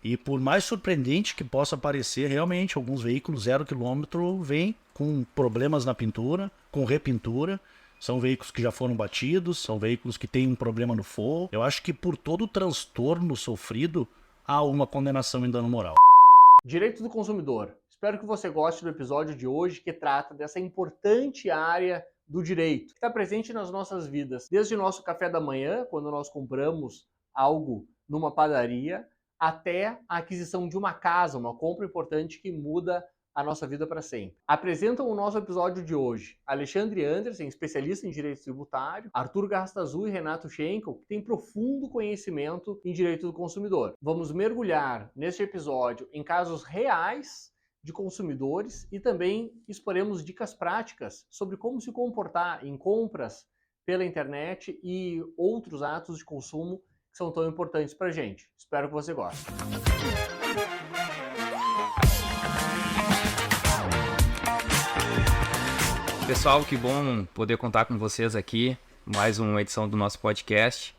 E por mais surpreendente que possa parecer, realmente, alguns veículos 0 km vêm com problemas na pintura, com repintura. São veículos que já foram batidos, são veículos que têm um problema no forro. Eu acho que por todo o transtorno sofrido, há uma condenação em dano moral. Direitos do consumidor. Espero que você goste do episódio de hoje que trata dessa importante área do direito, que está presente nas nossas vidas. Desde o nosso café da manhã, quando nós compramos algo numa padaria, até a aquisição de uma casa, uma compra importante que muda a nossa vida para sempre. Apresentam o nosso episódio de hoje Alexandre Andersen, especialista em direito tributário, Arthur Garrastazu e Renato Schenkel, que têm profundo conhecimento em direito do consumidor. Vamos mergulhar neste episódio em casos reais de consumidores e também exporemos dicas práticas sobre como se comportar em compras pela internet e outros atos de consumo que são tão importantes para a gente. Espero que você goste. Pessoal, que bom poder contar com vocês aqui, mais uma edição do nosso podcast.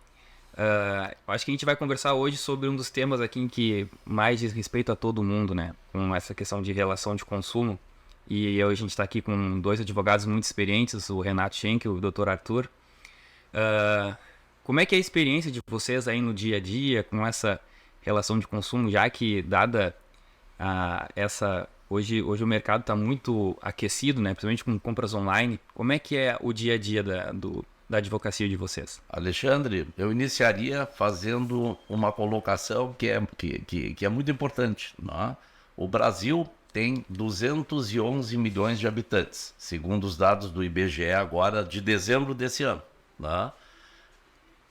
Acho que a gente vai conversar hoje sobre um dos temas aqui que mais diz respeito a todo mundo, né? Com essa questão de relação de consumo. E hoje a gente está aqui com dois advogados muito experientes, o Renato Schenkel e o Dr. Arthur. Como é que é a experiência de vocês aí no dia a dia com essa relação de consumo, já que dada essa... Hoje o mercado está muito aquecido, né? Principalmente com compras online. Como é que é o dia a dia da advocacia de vocês? Alexandre, eu iniciaria fazendo uma colocação que é muito importante, né? O Brasil tem 211 milhões de habitantes, segundo os dados do IBGE agora de dezembro desse ano, né?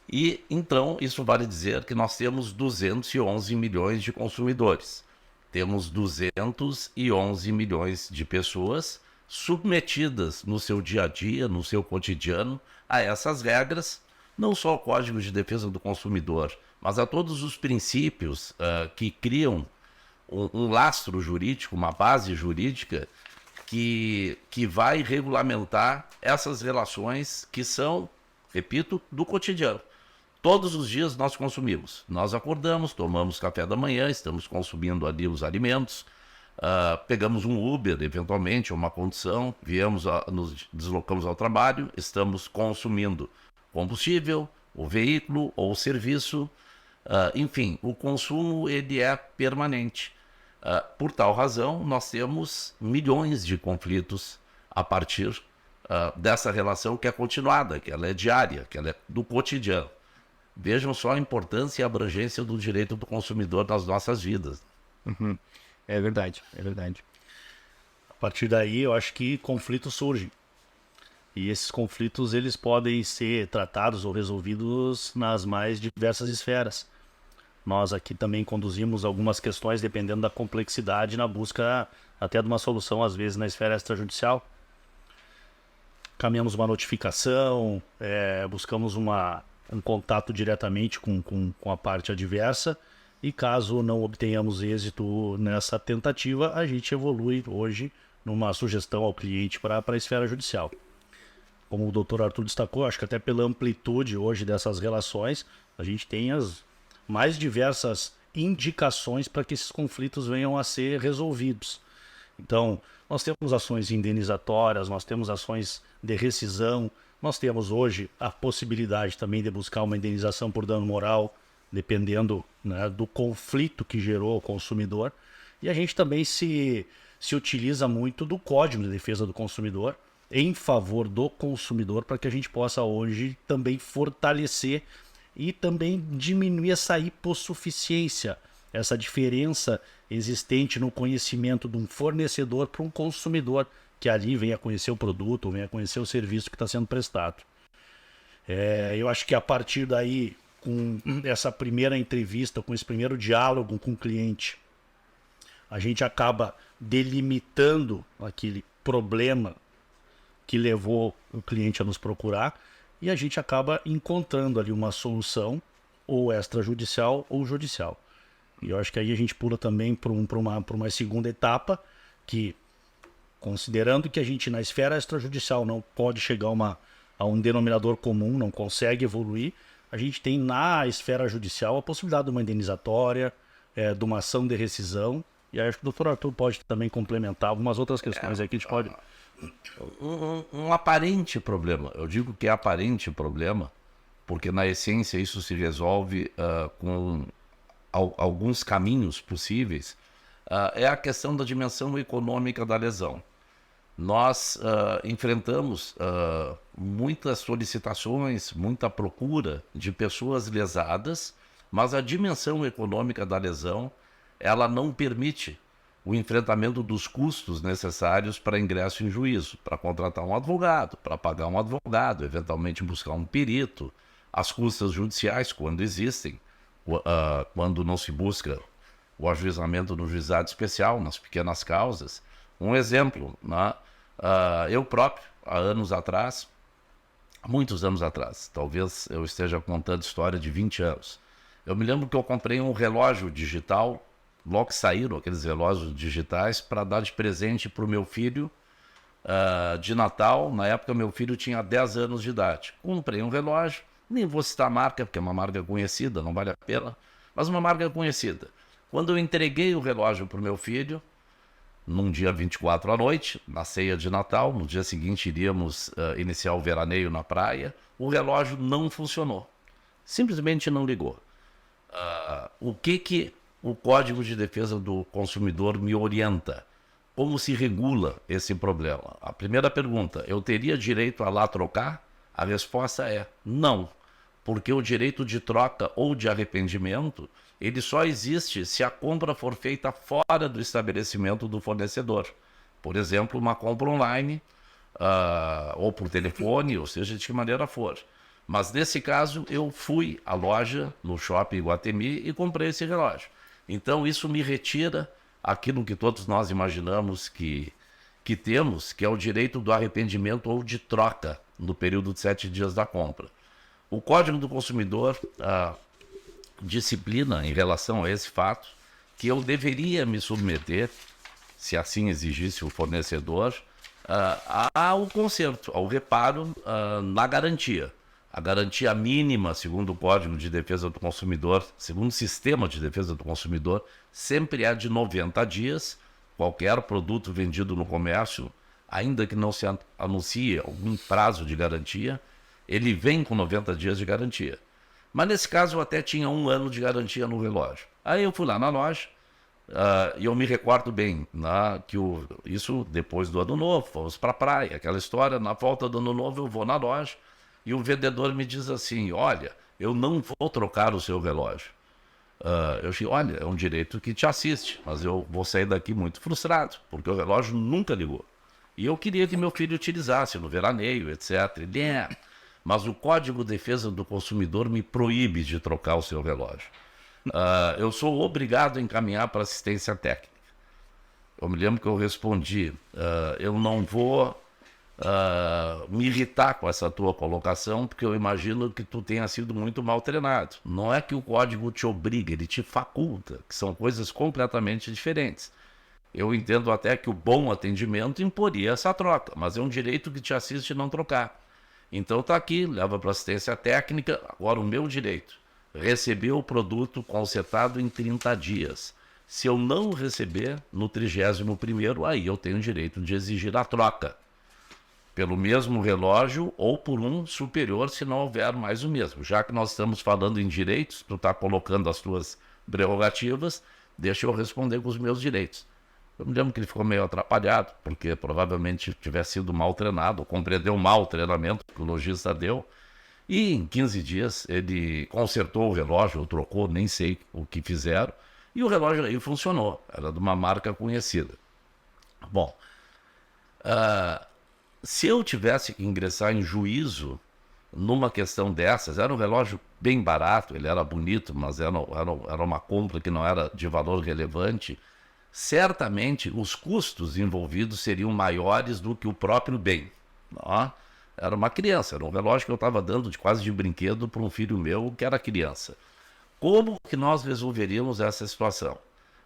E então isso vale dizer que nós temos 211 milhões de consumidores. Temos 211 milhões de pessoas submetidas no seu dia a dia, no seu cotidiano, a essas regras, não só o Código de Defesa do Consumidor, mas a todos os princípios que criam um lastro jurídico, uma base jurídica que vai regulamentar essas relações que são, repito, do cotidiano. Todos os dias nós consumimos. Nós acordamos, tomamos café da manhã, estamos consumindo ali os alimentos, pegamos um Uber, eventualmente, uma condução, nos deslocamos ao trabalho, estamos consumindo combustível, o veículo ou o serviço. Enfim, o consumo ele é permanente. Por tal razão, nós temos milhões de conflitos a partir dessa relação que é continuada, que ela é diária, que ela é do cotidiano. Vejam só a importância e a abrangência do direito do consumidor nas nossas vidas. Uhum. É verdade, é verdade. A partir daí, eu acho que conflitos surgem. E esses conflitos eles podem ser tratados ou resolvidos nas mais diversas esferas. Nós aqui também conduzimos algumas questões, dependendo da complexidade, na busca até de uma solução, às vezes, na esfera extrajudicial. Caminhamos uma notificação, buscamos um contato diretamente com a parte adversa, e caso não obtenhamos êxito nessa tentativa, a gente evolui hoje numa sugestão ao cliente para a esfera judicial. Como o Dr. Arthur destacou, acho que até pela amplitude hoje dessas relações, a gente tem as mais diversas indicações para que esses conflitos venham a ser resolvidos. Então, nós temos ações indenizatórias, nós temos ações de rescisão, nós temos hoje a possibilidade também de buscar uma indenização por dano moral, dependendo, né, do conflito que gerou o consumidor. E a gente também se utiliza muito do Código de Defesa do Consumidor em favor do consumidor, para que a gente possa hoje também fortalecer e também diminuir essa hipossuficiência, essa diferença existente no conhecimento de um fornecedor para um consumidor, que ali venha conhecer o produto, venha conhecer o serviço que está sendo prestado. Eu acho que a partir daí, com essa primeira entrevista, com esse primeiro diálogo com o cliente, a gente acaba delimitando aquele problema que levou o cliente a nos procurar, e a gente acaba encontrando ali uma solução, ou extrajudicial ou judicial. E eu acho que aí a gente pula também para uma segunda etapa, que, considerando que a gente na esfera extrajudicial não pode chegar a um denominador comum, não consegue evoluir, a gente tem na esfera judicial a possibilidade de uma indenizatória, de uma ação de rescisão. E acho que o doutor Arthur pode também complementar algumas outras questões aqui. A gente pode... Um aparente problema. Eu digo que é aparente problema, porque na essência isso se resolve com alguns caminhos possíveis. É a questão da dimensão econômica da lesão. Nós enfrentamos muitas solicitações, muita procura de pessoas lesadas, mas a dimensão econômica da lesão, ela não permite o enfrentamento dos custos necessários para ingresso em juízo, para contratar um advogado, para pagar um advogado, eventualmente buscar um perito, as custas judiciais, quando existem, quando não se busca o ajuizamento no juizado especial, nas pequenas causas. Um exemplo, né? Eu próprio, há anos atrás, muitos anos atrás, talvez eu esteja contando história de 20 anos, eu me lembro que eu comprei um relógio digital, logo que saíram aqueles relógios digitais, para dar de presente para o meu filho de Natal. Na época, meu filho tinha 10 anos de idade. Comprei um relógio, nem vou citar a marca, porque é uma marca conhecida, não vale a pena, mas uma marca conhecida. Quando eu entreguei o relógio para o meu filho, num dia 24 à noite, na ceia de Natal, no dia seguinte iríamos iniciar o veraneio na praia, o relógio não funcionou. Simplesmente não ligou. O que o Código de Defesa do Consumidor me orienta? Como se regula esse problema? A primeira pergunta, eu teria direito a lá trocar? A resposta é não, porque o direito de troca ou de arrependimento, ele só existe se a compra for feita fora do estabelecimento do fornecedor. Por exemplo, uma compra online, ou por telefone, ou seja, de que maneira for. Mas nesse caso, eu fui à loja, no shopping Iguatemi, e comprei esse relógio. Então isso me retira aquilo que todos nós imaginamos que temos, que é o direito do arrependimento ou de troca no período de 7 dias da compra. O Código do Consumidor disciplina em relação a esse fato que eu deveria me submeter, se assim exigisse o fornecedor, ao conserto, ao reparo na garantia. A garantia mínima, segundo o Código de Defesa do Consumidor, segundo o Sistema de Defesa do Consumidor, sempre é de 90 dias. Qualquer produto vendido no comércio, ainda que não se anuncie algum prazo de garantia, ele vem com 90 dias de garantia. Mas nesse caso eu até tinha 1 ano de garantia no relógio. Aí eu fui lá na loja, e eu me recordo bem, que isso depois do Ano Novo, fomos para a praia, aquela história, na volta do Ano Novo eu vou na loja, e o vendedor me diz assim, olha, eu não vou trocar o seu relógio. Eu disse, olha, é um direito que te assiste, mas eu vou sair daqui muito frustrado, porque o relógio nunca ligou. E eu queria que meu filho utilizasse no veraneio, etc. Ele, mas o Código de Defesa do Consumidor me proíbe de trocar o seu relógio. Eu sou obrigado a encaminhar para assistência técnica. Eu me lembro que eu respondi, eu não vou me irritar com essa tua colocação, porque eu imagino que tu tenha sido muito mal treinado. Não é que o código te obriga, ele te faculta, que são coisas completamente diferentes. Eu entendo até que o bom atendimento imporia essa troca, mas é um direito que te assiste não trocar. Então tá aqui, leva para assistência técnica. Agora o meu direito, receber o produto consertado em 30 dias. Se eu não receber no 31º, aí eu tenho o direito de exigir a troca pelo mesmo relógio ou por um superior, se não houver mais o mesmo. Já que nós estamos falando em direitos, tu está colocando as tuas prerrogativas, deixa eu responder com os meus direitos. Eu me lembro que ele ficou meio atrapalhado, porque provavelmente tivesse sido mal treinado, compreendeu mal o treinamento que o lojista deu, e em 15 dias ele consertou o relógio, ou trocou, nem sei o que fizeram, e o relógio aí funcionou, era de uma marca conhecida. Bom, se eu tivesse que ingressar em juízo numa questão dessas, era um relógio bem barato, ele era bonito, mas era uma compra que não era de valor relevante, certamente os custos envolvidos seriam maiores do que o próprio bem. Não? Era uma criança, era um relógio que eu estava dando quase de brinquedo para um filho meu que era criança. Como que nós resolveríamos essa situação?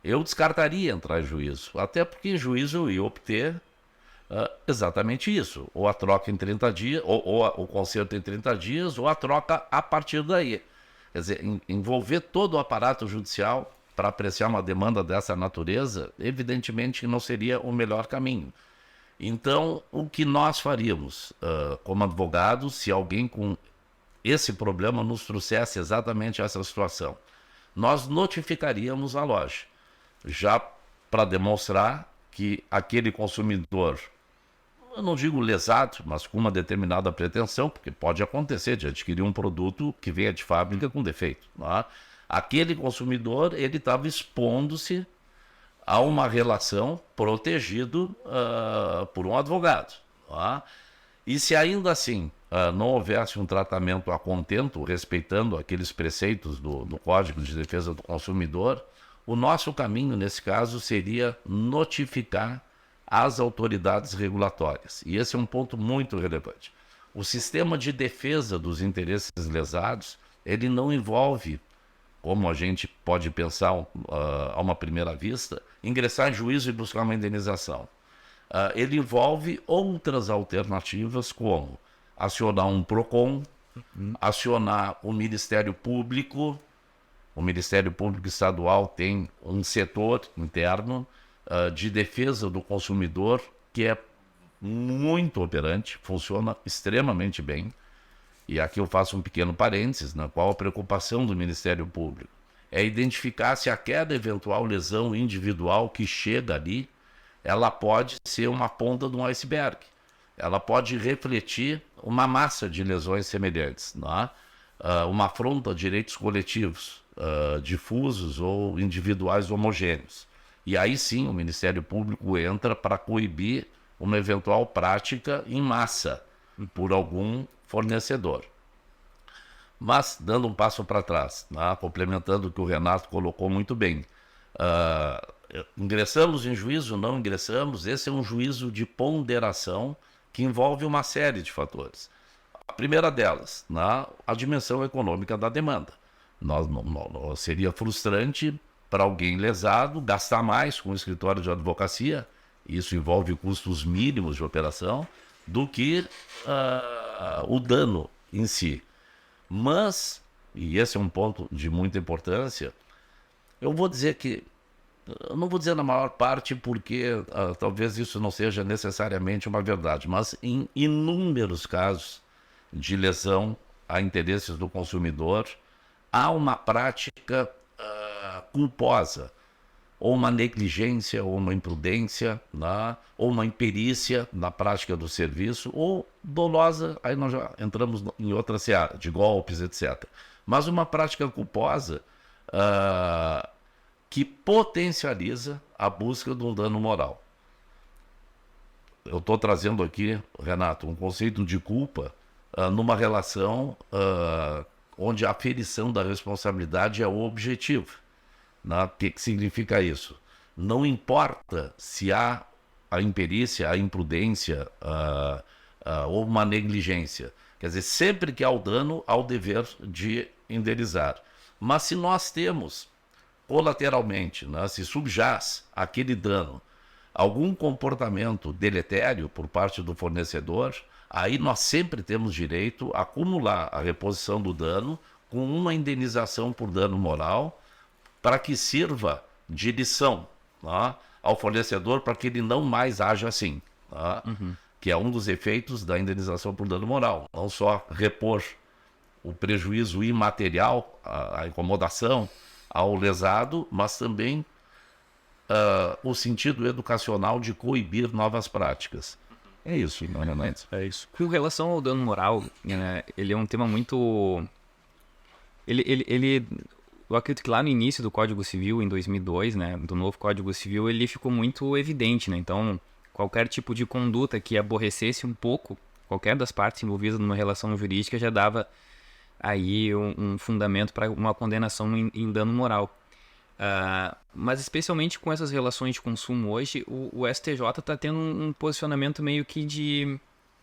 Eu descartaria entrar em juízo, até porque em juízo eu ia obter exatamente isso, ou a troca em 30 dias, ou o conserto em 30 dias, ou a troca a partir daí. Quer dizer, envolver todo o aparato judicial para apreciar uma demanda dessa natureza, evidentemente não seria o melhor caminho. Então, o que nós faríamos como advogados, se alguém com esse problema nos trouxesse exatamente essa situação? Nós notificaríamos a loja, já para demonstrar que aquele consumidor, eu não digo lesado, mas com uma determinada pretensão, porque pode acontecer de adquirir um produto que venha de fábrica com defeito. Não é? Aquele consumidor, ele estava expondo-se a uma relação protegido por um advogado. Não é? E se ainda assim não houvesse um tratamento a contento, respeitando aqueles preceitos do Código de Defesa do Consumidor, o nosso caminho, nesse caso, seria notificar as autoridades regulatórias. E esse é um ponto muito relevante. O sistema de defesa dos interesses lesados, ele não envolve, como a gente pode pensar a uma primeira vista, ingressar em juízo e buscar uma indenização. Ele envolve outras alternativas, como acionar um PROCON, acionar o Ministério Público. O Ministério Público Estadual tem um setor interno de defesa do consumidor que é muito operante, funciona extremamente bem. E aqui eu faço um pequeno parênteses, na qual a preocupação do Ministério Público é identificar se aquela eventual lesão individual que chega ali, ela pode ser uma ponta de um iceberg. Ela pode refletir uma massa de lesões semelhantes, não é? Uma afronta a direitos coletivos, difusos ou individuais homogêneos. E aí sim o Ministério Público entra para coibir uma eventual prática em massa por algum fornecedor. Mas, dando um passo para trás, né, complementando o que o Renato colocou muito bem, ingressamos em juízo, não ingressamos, esse é um juízo de ponderação que envolve uma série de fatores. A primeira delas, a dimensão econômica da demanda. Seria frustrante para alguém lesado gastar mais com o escritório de advocacia, isso envolve custos mínimos de operação, do que o dano em si. Mas, e esse é um ponto de muita importância, eu vou dizer que, eu não vou dizer na maior parte porque talvez isso não seja necessariamente uma verdade, mas em inúmeros casos de lesão a interesses do consumidor, há uma prática culposa, ou uma negligência, ou uma imprudência, ou uma imperícia na prática do serviço, ou dolosa, aí nós já entramos em outra seara, de golpes, etc. Mas uma prática culposa que potencializa a busca de um dano moral. Eu estou trazendo aqui, Renato, um conceito de culpa numa relação onde a aferição da responsabilidade é o objetivo. O que significa isso? Não importa se há a imperícia, a imprudência ou uma negligência. Quer dizer, sempre que há o dano, há o dever de indenizar. Mas se nós temos, colateralmente, se subjaz aquele dano, algum comportamento deletério por parte do fornecedor, aí nós sempre temos direito a acumular a reposição do dano com uma indenização por dano moral, para que sirva de lição ao fornecedor para que ele não mais haja assim, que é um dos efeitos da indenização por dano moral. Não só repor o prejuízo imaterial, a incomodação ao lesado, mas também o sentido educacional de coibir novas práticas. É isso, Renato. É isso. Com relação ao dano moral, ele é um tema muito... Eu acredito que lá no início do Código Civil, em 2002, do novo Código Civil, ele ficou muito evidente, Então, qualquer tipo de conduta que aborrecesse um pouco qualquer das partes envolvidas numa relação jurídica já dava aí um fundamento para uma condenação em dano moral. Mas especialmente com essas relações de consumo hoje, o STJ está tendo um posicionamento meio que de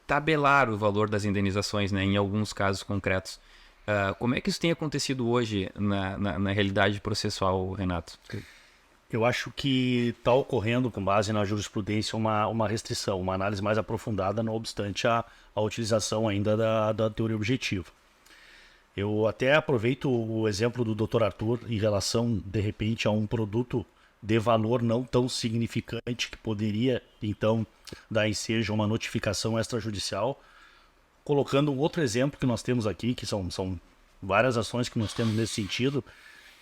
tabelar o valor das indenizações, em alguns casos concretos. Como é que isso tem acontecido hoje na realidade processual, Renato? Eu acho que está ocorrendo, com base na jurisprudência, uma restrição, uma análise mais aprofundada, não obstante a utilização ainda da teoria objetiva. Eu até aproveito o exemplo do Dr. Arthur em relação, de repente, a um produto de valor não tão significante que poderia, então, dar ensejo a uma notificação extrajudicial. Colocando um outro exemplo que nós temos aqui, que são várias ações que nós temos nesse sentido,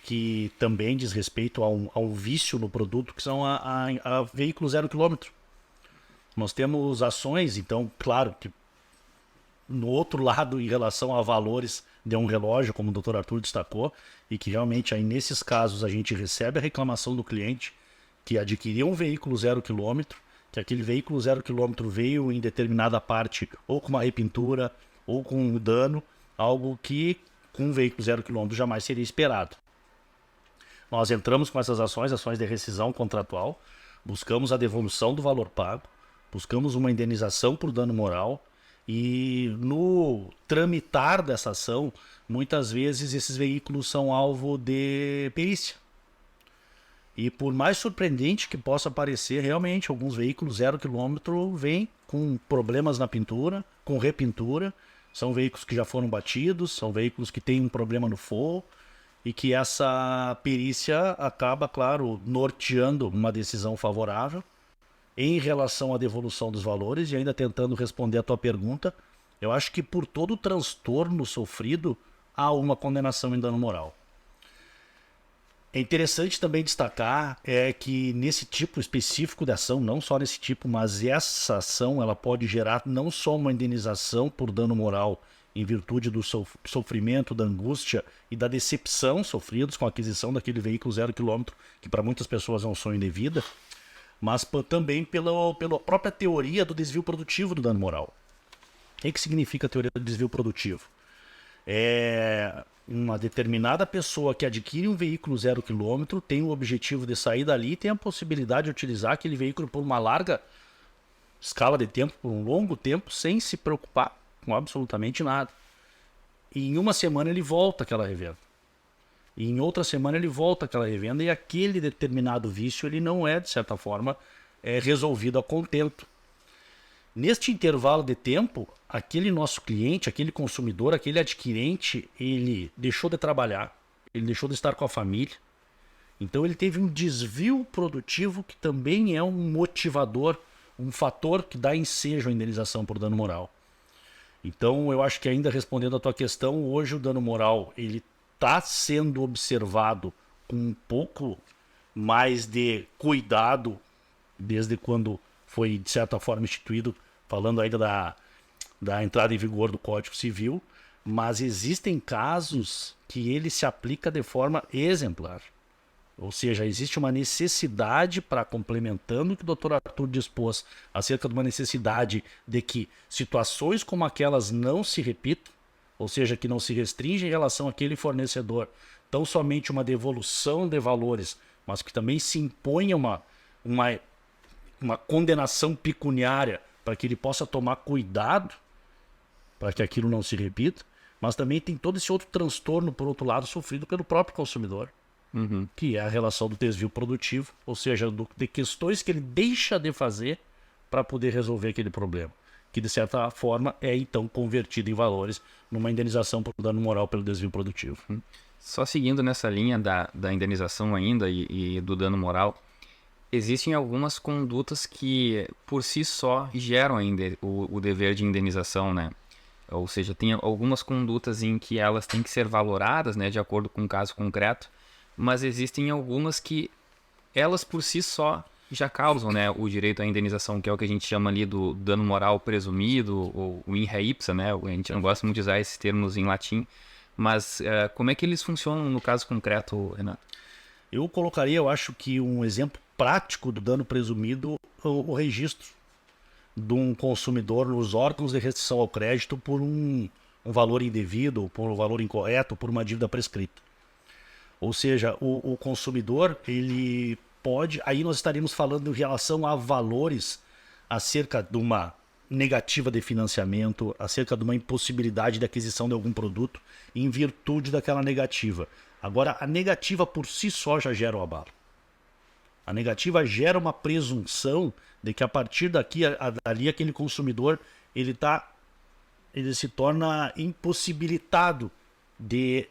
que também diz respeito a um vício no produto, que são a veículo 0 km. Nós temos ações, então, claro, que no outro lado, em relação a valores de um relógio, como o Dr. Arthur destacou, e que realmente aí nesses casos a gente recebe a reclamação do cliente que adquiriu um veículo 0 km, que aquele veículo 0 km veio em determinada parte ou com uma repintura ou com um dano, algo que com um veículo 0 km jamais seria esperado. Nós entramos com essas ações de rescisão contratual, buscamos a devolução do valor pago, buscamos uma indenização por dano moral e no tramitar dessa ação, muitas vezes esses veículos são alvo de perícia. E por mais surpreendente que possa parecer, realmente, alguns veículos 0 km vêm com problemas na pintura, com repintura, são veículos que já foram batidos, são veículos que têm um problema no forro, e que essa perícia acaba, claro, norteando uma decisão favorável em relação à devolução dos valores. E ainda tentando responder a tua pergunta, eu acho que por todo o transtorno sofrido há uma condenação em dano moral. É interessante também destacar que nesse tipo específico de ação, não só nesse tipo, mas essa ação ela pode gerar não só uma indenização por dano moral em virtude do sofrimento, da angústia e da decepção sofridos com a aquisição daquele veículo 0 km, que para muitas pessoas é um sonho de vida, mas também pela própria teoria do desvio produtivo do dano moral. O que significa a teoria do desvio produtivo? É uma determinada pessoa que adquire um veículo 0 km, tem o objetivo de sair dali e tem a possibilidade de utilizar aquele veículo por uma larga escala de tempo, por um longo tempo, sem se preocupar com absolutamente nada. E em uma semana ele volta àquela revenda. E em outra semana ele volta àquela revenda e aquele determinado vício ele não é, de certa forma, resolvido a contento. Neste intervalo de tempo, aquele nosso cliente, aquele consumidor, aquele adquirente, ele deixou de trabalhar, ele deixou de estar com a família. Então ele teve um desvio produtivo que também é um motivador, um fator que dá ensejo à indenização por dano moral. Então eu acho que, ainda respondendo a tua questão, hoje o dano moral ele está sendo observado com um pouco mais de cuidado desde quando foi, de certa forma, instituído, falando ainda da entrada em vigor do Código Civil, mas existem casos que ele se aplica de forma exemplar. Ou seja, existe uma necessidade, para complementando o que o Dr. Arthur dispôs acerca de uma necessidade de que situações como aquelas não se repitam, ou seja, que não se restringe em relação àquele fornecedor, tão somente uma devolução de valores, mas que também se imponha uma condenação pecuniária para que ele possa tomar cuidado para que aquilo não se repita, mas também tem todo esse outro transtorno, por outro lado, sofrido pelo próprio consumidor. Que é a relação do desvio produtivo, ou seja, de questões que ele deixa de fazer para poder resolver aquele problema, que de certa forma é então convertido em valores numa indenização por dano moral pelo desvio produtivo. Só seguindo nessa linha da indenização ainda e do dano moral, existem algumas condutas que por si só geram ainda o dever de indenização, né? Ou seja, tem algumas condutas em que elas têm que ser valoradas, né, de acordo com o caso concreto, mas existem algumas que elas por si só já causam, né, o direito à indenização, que é o que a gente chama ali do dano moral presumido, ou o in re ipsa, né? A gente não gosta muito de usar esses termos em latim, mas como é que eles funcionam no caso concreto, Renato? Eu colocaria, eu acho que um exemplo prático do dano presumido é o registro de um consumidor nos órgãos de restrição ao crédito por um valor indevido, por um valor incorreto, por uma dívida prescrita. Ou seja, o consumidor, ele pode... Aí nós estaríamos falando em relação a valores acerca de uma negativa de financiamento, acerca de uma impossibilidade de aquisição de algum produto em virtude daquela negativa. Agora, a negativa por si só já gera o abalo. A negativa gera uma presunção de que a partir dali aquele consumidor ele se torna impossibilitado de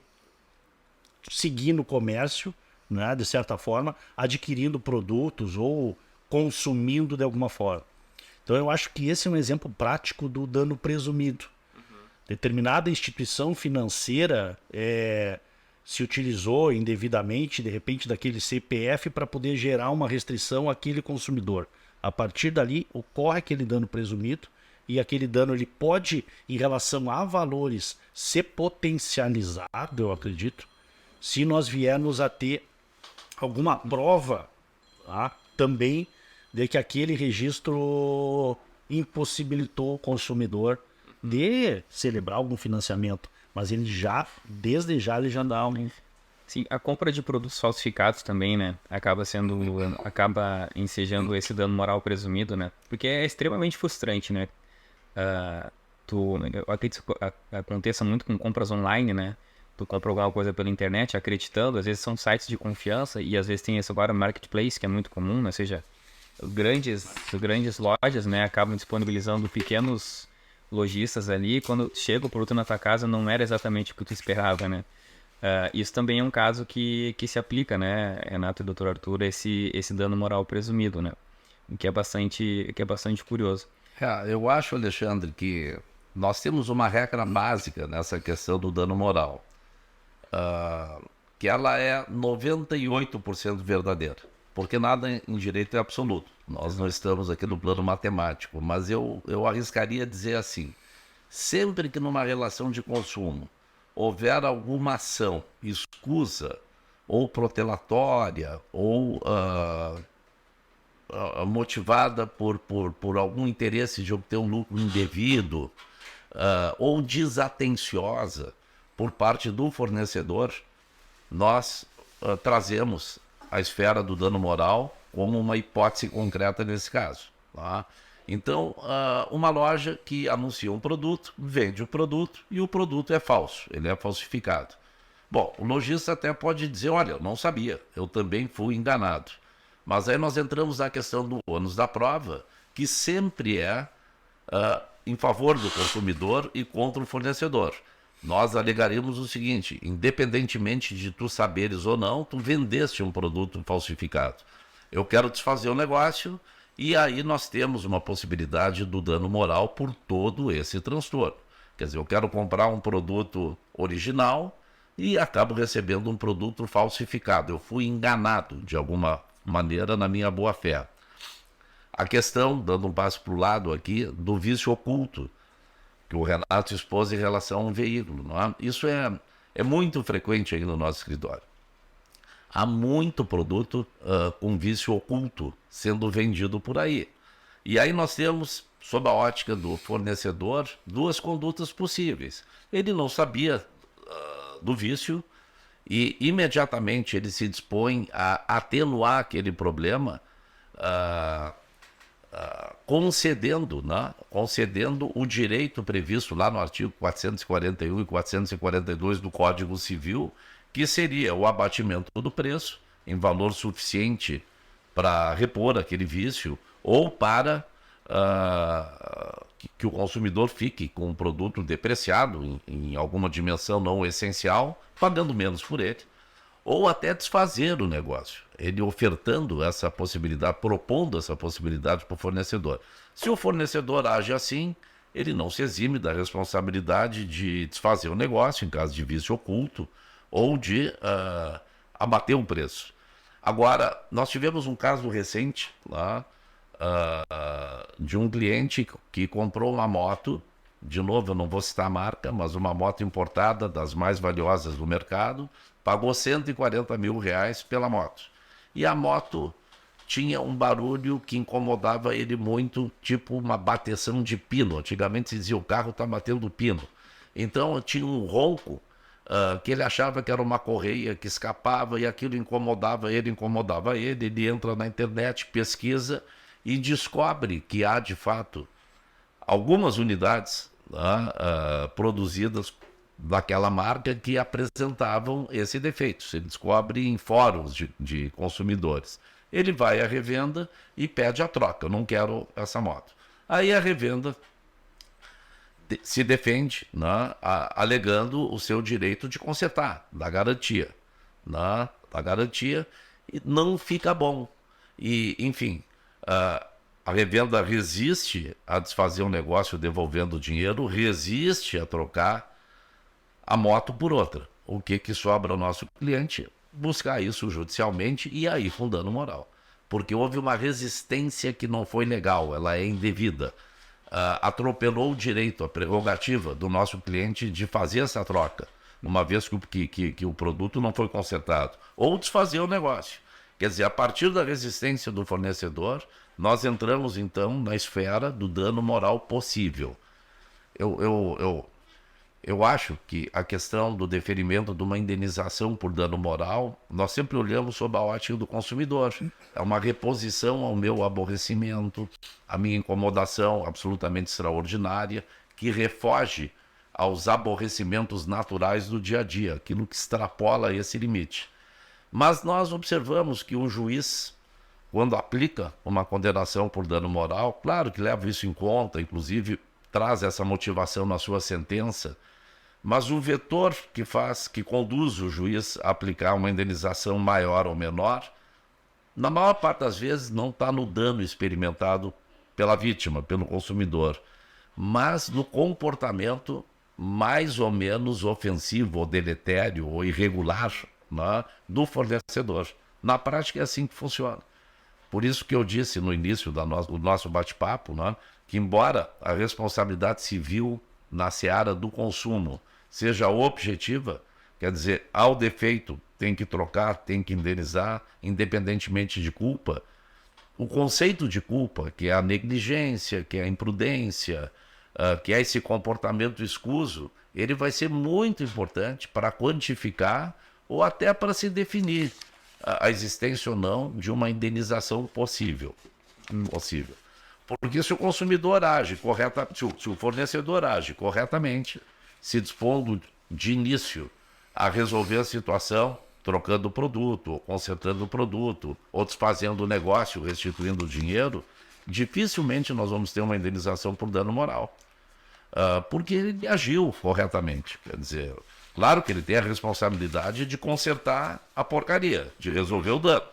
seguir no comércio, né, de certa forma, adquirindo produtos ou consumindo de alguma forma. Então eu acho que esse é um exemplo prático do dano presumido. Determinada instituição financeira se utilizou indevidamente, de repente, daquele CPF para poder gerar uma restrição àquele consumidor. A partir dali, ocorre aquele dano presumido e aquele dano ele pode, em relação a valores, ser potencializado, eu acredito, se nós viermos a ter alguma prova, tá, também de que aquele registro impossibilitou o consumidor de celebrar algum financiamento, mas ele já, desde já, ele já dá um... Sim, a compra de produtos falsificados também, né, acaba ensejando esse dano moral presumido, né, porque é extremamente frustrante, né, eu acredito que aconteça muito com compras online, né, tu compra alguma coisa pela internet acreditando, às vezes são sites de confiança e às vezes tem esse agora marketplace, que é muito comum, né, ou seja, grandes lojas, né, acabam disponibilizando pequenos lojistas ali, quando chega o produto na tua casa não era exatamente o que tu esperava, né. Isso também é um caso que se aplica, né, Renato e Dr. Arthur, esse dano moral presumido, né, que é bastante curioso. Eu acho, Alexandre, que nós temos uma regra básica nessa questão do dano moral, que ela é 98% verdadeira, porque nada em direito é absoluto. Nós não estamos aqui no plano matemático, mas eu arriscaria dizer assim, sempre que numa relação de consumo houver alguma ação escusa ou protelatória ou motivada por algum interesse de obter um lucro indevido ou desatenciosa por parte do fornecedor, nós trazemos a esfera do dano moral como uma hipótese concreta nesse caso. Tá? Então, uma loja que anuncia um produto, vende o produto e o produto é falso, ele é falsificado. Bom, o lojista até pode dizer, olha, eu não sabia, eu também fui enganado. Mas aí nós entramos na questão do ônus da prova, que sempre é em favor do consumidor e contra o fornecedor. Nós alegaremos o seguinte, independentemente de tu saberes ou não, tu vendeste um produto falsificado. Eu quero desfazer o negócio e aí nós temos uma possibilidade do dano moral por todo esse transtorno. Quer dizer, eu quero comprar um produto original e acabo recebendo um produto falsificado. Eu fui enganado de alguma maneira na minha boa-fé. A questão, dando um passo para o lado aqui, do vício oculto, que o Renato expôs em relação a um veículo. Não é? Isso é muito frequente aí no nosso escritório. Há muito produto com vício oculto sendo vendido por aí. E aí nós temos, sob a ótica do fornecedor, duas condutas possíveis. Ele não sabia do vício e imediatamente ele se dispõe a atenuar aquele problema concedendo o direito previsto lá no artigo 441 e 442 do Código Civil, que seria o abatimento do preço em valor suficiente para repor aquele vício ou para que o consumidor fique com um produto depreciado em alguma dimensão não essencial, pagando menos por ele, ou até desfazer o negócio, ele ofertando essa possibilidade, propondo essa possibilidade para o fornecedor. Se o fornecedor age assim, ele não se exime da responsabilidade de desfazer o negócio em caso de vício oculto ou de abater um preço. Agora, nós tivemos um caso recente lá, de um cliente que comprou uma moto, de novo eu não vou citar a marca, mas uma moto importada das mais valiosas do mercado, pagou R$140 mil pela moto. E a moto tinha um barulho que incomodava ele muito, tipo uma bateção de pino. Antigamente se dizia o carro está batendo pino. Então tinha um ronco que ele achava que era uma correia que escapava e aquilo incomodava ele. Ele entra na internet, pesquisa e descobre que há de fato algumas unidades produzidas daquela marca que apresentavam esse defeito. Ele descobre em fóruns de consumidores. Ele vai à revenda e pede a troca. Eu não quero essa moto. Aí a revenda se defende, né, alegando o seu direito de consertar, da garantia, né, da garantia, e não fica bom. E, enfim, a revenda resiste a desfazer um negócio devolvendo o dinheiro, resiste a trocar a moto por outra. O que sobra ao nosso cliente? Buscar isso judicialmente e aí com dano moral. Porque houve uma resistência que não foi legal, ela é indevida. Atropelou o direito, a prerrogativa do nosso cliente de fazer essa troca, uma vez que o produto não foi consertado. Ou desfazer o negócio. Quer dizer, a partir da resistência do fornecedor, nós entramos então na esfera do dano moral possível. Eu acho que a questão do deferimento de uma indenização por dano moral, nós sempre olhamos sob a ótica do consumidor. É uma reposição ao meu aborrecimento, à minha incomodação absolutamente extraordinária, que refoge aos aborrecimentos naturais do dia a dia, aquilo que extrapola esse limite. Mas nós observamos que o juiz, quando aplica uma condenação por dano moral, claro que leva isso em conta, inclusive traz essa motivação na sua sentença, mas o vetor que conduz o juiz a aplicar uma indenização maior ou menor, na maior parte das vezes não está no dano experimentado pela vítima, pelo consumidor, mas no comportamento mais ou menos ofensivo, ou deletério, ou irregular, né, do fornecedor. Na prática é assim que funciona. Por isso que eu disse no início do nosso bate-papo, né, que embora a responsabilidade civil na seara do consumo seja objetiva, quer dizer, ao defeito tem que trocar, tem que indenizar, independentemente de culpa, o conceito de culpa, que é a negligência, que é a imprudência, que é esse comportamento escuso, ele vai ser muito importante para quantificar ou até para se definir a existência ou não de uma indenização possível. Porque se o consumidor age corretamente, se o fornecedor age corretamente, se dispondo de início a resolver a situação, trocando o produto, ou consertando o produto, ou desfazendo o negócio, restituindo o dinheiro, dificilmente nós vamos ter uma indenização por dano moral. Porque ele agiu corretamente. Quer dizer, claro que ele tem a responsabilidade de consertar a porcaria, de resolver o dano.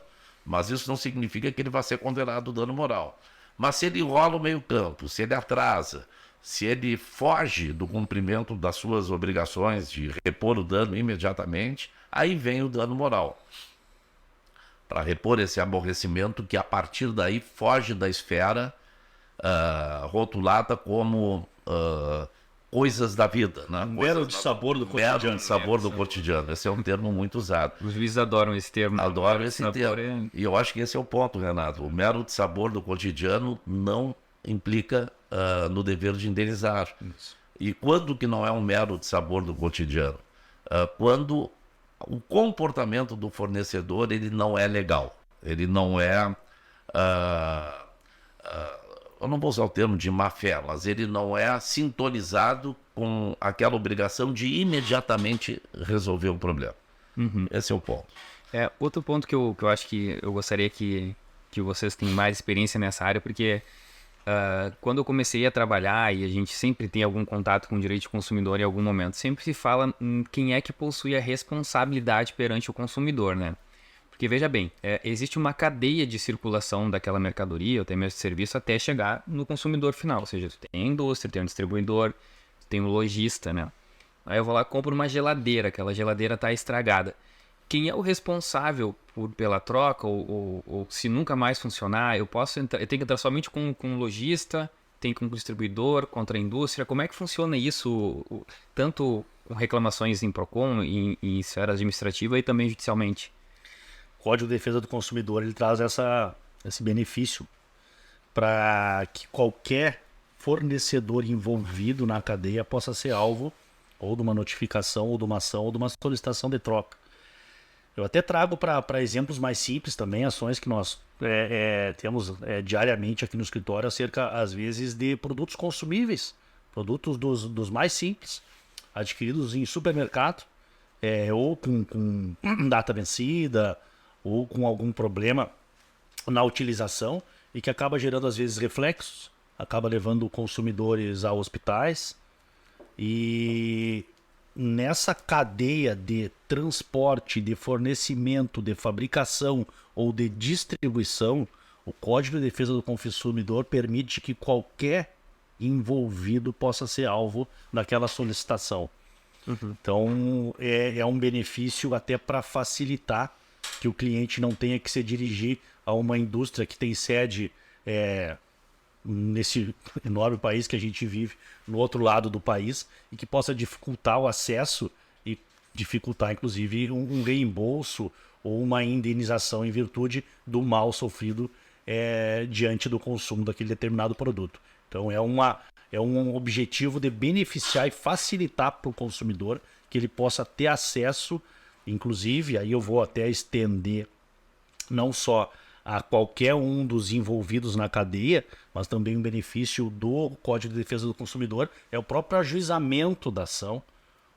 Mas isso não significa que ele vai ser condenado do dano moral. Mas se ele enrola o meio-campo, se ele atrasa, se ele foge do cumprimento das suas obrigações de repor o dano imediatamente, aí vem o dano moral. Para repor esse aborrecimento que a partir daí foge da esfera rotulada como coisas da vida. Né? Mero de sabor do cotidiano. Mero de sabor do cotidiano. Esse é um termo muito usado. Os juízes adoram esse termo. Adoram esse termo. E eu acho que esse é o ponto, Renato. O mero de sabor do cotidiano não implica no dever de indenizar. Isso. E quando que não é um mero de sabor do cotidiano? Quando o comportamento do fornecedor ele não é legal. Ele não é... eu não vou usar o termo de má fé, mas ele não é sintonizado com aquela obrigação de imediatamente resolver o problema. Uhum. Esse é o ponto. Outro ponto que eu acho que eu gostaria que vocês tenham mais experiência nessa área, porque quando eu comecei a trabalhar, e a gente sempre tem algum contato com o direito de consumidor em algum momento, sempre se fala em quem é que possui a responsabilidade perante o consumidor, né? Porque, veja bem, existe uma cadeia de circulação daquela mercadoria, ou até mesmo de serviço, até chegar no consumidor final. Ou seja, tu tem a indústria, tem um distribuidor, tem um lojista, né? Aí eu vou lá e compro uma geladeira, aquela geladeira está estragada. Quem é o responsável pela troca, ou se nunca mais funcionar, eu tenho que entrar somente com o lojista, tem com o distribuidor, contra a indústria? Como é que funciona isso, tanto com reclamações em PROCON, em esfera administrativa e também judicialmente? O Código de Defesa do Consumidor ele traz esse benefício para que qualquer fornecedor envolvido na cadeia possa ser alvo ou de uma notificação, ou de uma ação, ou de uma solicitação de troca. Eu até trago para exemplos mais simples também, ações que nós temos diariamente aqui no escritório acerca, às vezes, de produtos consumíveis, produtos dos mais simples, adquiridos em supermercado, ou com data vencida, ou com algum problema na utilização, e que acaba gerando, às vezes, reflexos, acaba levando consumidores a hospitais, E nessa cadeia de transporte, de fornecimento, de fabricação ou de distribuição, o Código de Defesa do Consumidor permite que qualquer envolvido possa ser alvo daquela solicitação. Então, é um benefício até para facilitar que o cliente não tenha que se dirigir a uma indústria que tem sede nesse enorme país que a gente vive, no outro lado do país, e que possa dificultar o acesso e dificultar, inclusive, um reembolso ou uma indenização em virtude do mal sofrido diante do consumo daquele determinado produto. Então, é um objetivo de beneficiar e facilitar para o consumidor que ele possa ter acesso, inclusive, aí eu vou até estender não só a qualquer um dos envolvidos na cadeia, mas também um benefício do Código de Defesa do Consumidor é o próprio ajuizamento da ação,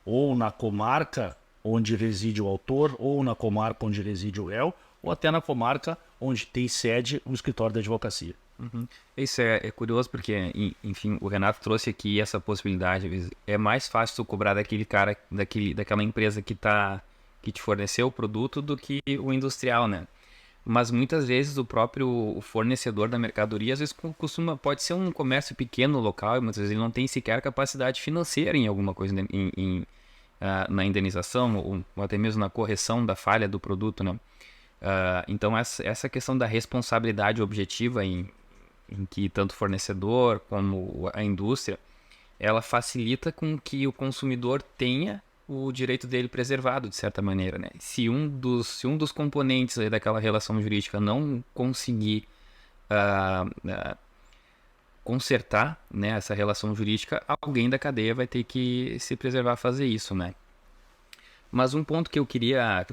ou na comarca onde reside o autor, ou na comarca onde reside o réu, ou até na comarca onde tem sede o escritório da advocacia. Isso é curioso porque, enfim, o Renato trouxe aqui essa possibilidade. É mais fácil tu cobrar daquele cara, daquela empresa que te forneceu o produto do que o industrial, né? Mas muitas vezes o próprio fornecedor da mercadoria, às vezes pode ser um comércio pequeno local, e muitas vezes ele não tem sequer capacidade financeira em alguma coisa, na indenização ou até mesmo na correção da falha do produto, né? Então essa questão da responsabilidade objetiva em que tanto o fornecedor como a indústria, ela facilita com que o consumidor tenha o direito dele preservado, de certa maneira, né? Se um dos componentes aí daquela relação jurídica não conseguir consertar, né, essa relação jurídica, alguém da cadeia vai ter que se preservar a fazer isso, né? Mas um ponto que eu queria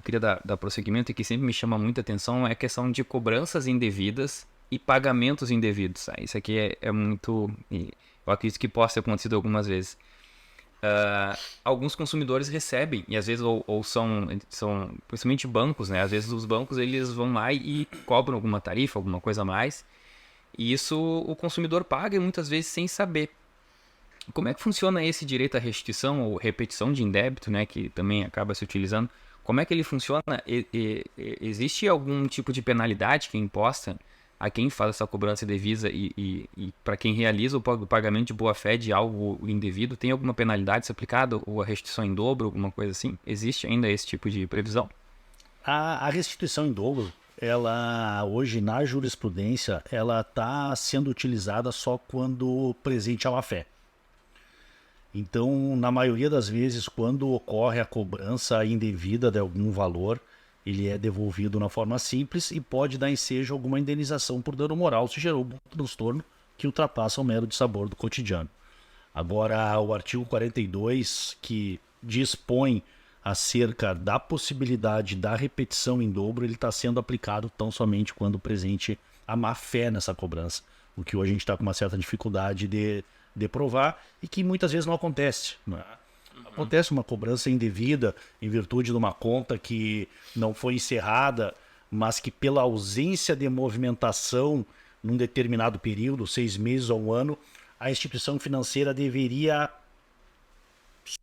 dar prosseguimento e que sempre me chama muita atenção é a questão de cobranças indevidas e pagamentos indevidos. Isso aqui é muito... Eu acredito que possa ter acontecido algumas vezes. Alguns consumidores recebem, e às vezes ou são principalmente bancos, né? Às vezes os bancos eles vão lá e cobram alguma tarifa, alguma coisa a mais, e isso o consumidor paga muitas vezes sem saber. Como é que funciona esse direito à restituição ou repetição de indébito, né? Que também acaba se utilizando. Como é que ele funciona? Existe algum tipo de penalidade que é imposta a quem faz essa cobrança indevida e para quem realiza o pagamento de boa-fé de algo indevido? Tem alguma penalidade se aplicada ou a restituição em dobro, alguma coisa assim? Existe ainda esse tipo de previsão? A restituição em dobro, ela hoje na jurisprudência, ela está sendo utilizada só quando presente a má-fé. Então, na maioria das vezes, quando ocorre a cobrança indevida de algum valor, ele é devolvido na forma simples e pode dar ensejo alguma indenização por dano moral se gerou um transtorno que ultrapassa o mero dissabor do cotidiano. Agora, o artigo 42, que dispõe acerca da possibilidade da repetição em dobro, ele está sendo aplicado tão somente quando presente a má-fé nessa cobrança, o que hoje a gente está com uma certa dificuldade de provar e que muitas vezes não acontece, né? Acontece uma cobrança indevida em virtude de uma conta que não foi encerrada, mas que pela ausência de movimentação num determinado período, 6 meses ou 1 ano, a instituição financeira deveria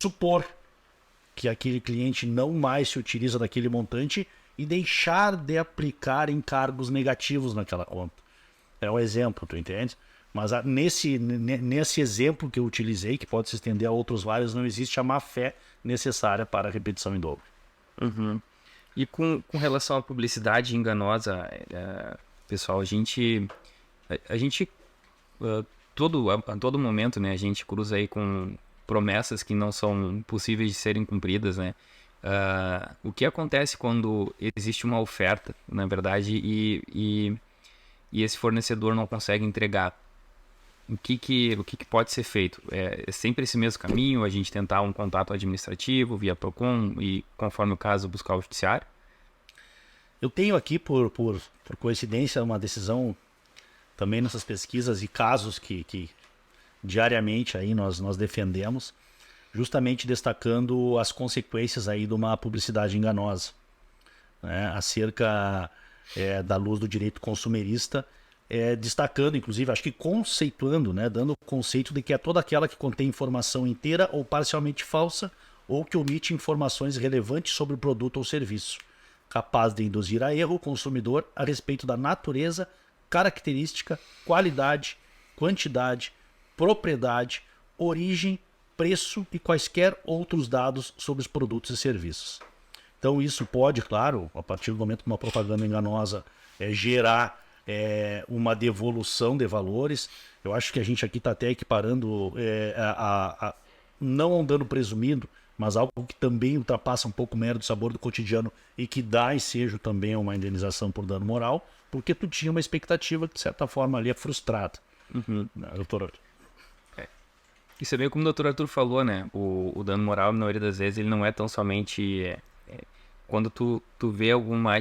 supor que aquele cliente não mais se utiliza daquele montante e deixar de aplicar encargos negativos naquela conta. É um exemplo, tu entende? Mas nesse exemplo que eu utilizei, que pode se estender a outros vários, não existe a má-fé necessária para a repetição em dobro. E com relação à publicidade enganosa, pessoal, a gente a todo momento, né, a gente cruza aí com promessas que não são possíveis de serem cumpridas, né? O que acontece quando existe uma oferta, na verdade, e esse fornecedor não consegue entregar? O que pode ser feito? É sempre esse mesmo caminho, a gente tentar um contato administrativo via PROCON e, conforme o caso, buscar o judiciário? Eu tenho aqui, por coincidência, uma decisão também nessas pesquisas e casos que diariamente aí nós defendemos, justamente destacando as consequências aí de uma publicidade enganosa, né, acerca da luz do direito consumerista. destacando, inclusive, acho que conceituando, né, dando o conceito de que é toda aquela que contém informação inteira ou parcialmente falsa ou que omite informações relevantes sobre o produto ou serviço, capaz de induzir a erro o consumidor a respeito da natureza, característica, qualidade, quantidade, propriedade, origem, preço e quaisquer outros dados sobre os produtos e serviços. Então isso pode, claro, a partir do momento que uma propaganda enganosa gerar uma devolução de valores. Eu acho que a gente aqui está até equiparando, não andando presumindo, mas algo que também ultrapassa um pouco o mero do sabor do cotidiano e que dá ensejo também a uma indenização por dano moral, porque tu tinha uma expectativa que, de certa forma, ali é frustrada. Doutor? Isso é bem como o Dr. Arthur falou, né? O dano moral, na maioria das vezes, ele não é tão somente... quando tu vê alguma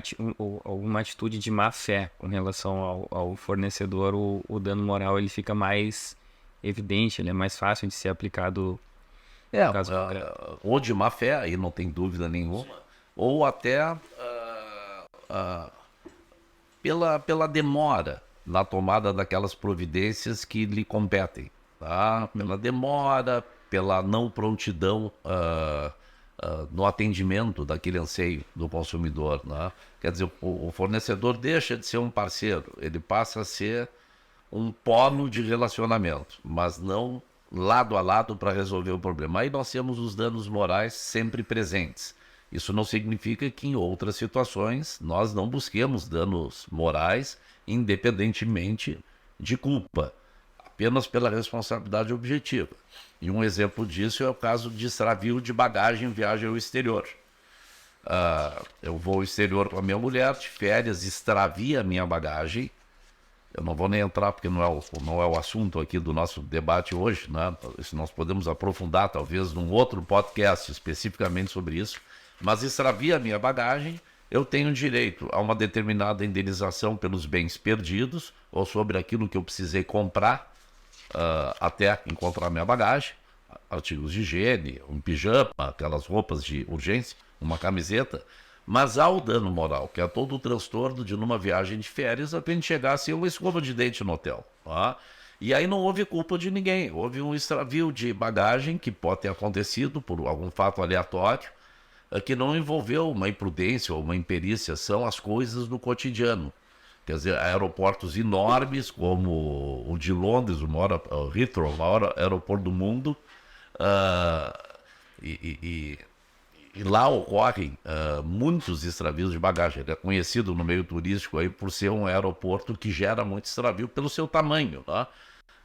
atitude de má fé com relação ao fornecedor, o dano moral ele fica mais evidente, ele é mais fácil de ser aplicado. Ou de má fé, aí não tem dúvida nenhuma, ou até pela demora na tomada daquelas providências que lhe competem, tá? Pela demora, pela não prontidão no atendimento daquele anseio do consumidor, né? Quer dizer, o fornecedor deixa de ser um parceiro, ele passa a ser um polo de relacionamento, mas não lado a lado para resolver o problema. Aí nós temos os danos morais sempre presentes. Isso não significa que em outras situações nós não busquemos danos morais independentemente de culpa, apenas pela responsabilidade objetiva. E um exemplo disso é o caso de extravio de bagagem em viagem ao exterior. Eu vou ao exterior com a minha mulher, de férias, extravia a minha bagagem. Eu não vou nem entrar porque não é o assunto aqui do nosso debate hoje, né? Isso nós podemos aprofundar talvez num outro podcast especificamente sobre isso. Mas extravia a minha bagagem, eu tenho direito a uma determinada indenização pelos bens perdidos ou sobre aquilo que eu precisei comprar até encontrar minha bagagem, artigos de higiene, um pijama, aquelas roupas de urgência, uma camiseta, mas há o dano moral, que é todo o transtorno de numa viagem de férias a gente chegar sem uma escova de dente no hotel. Tá? E aí não houve culpa de ninguém, houve um extravio de bagagem que pode ter acontecido por algum fato aleatório, que não envolveu uma imprudência ou uma imperícia, são as coisas do cotidiano. Quer dizer, aeroportos enormes, como o de Londres, o maior Heathrow, o maior aeroporto do mundo, e lá ocorrem muitos extravios de bagagem. Ele é conhecido no meio turístico aí por ser um aeroporto que gera muito extravio pelo seu tamanho, tá?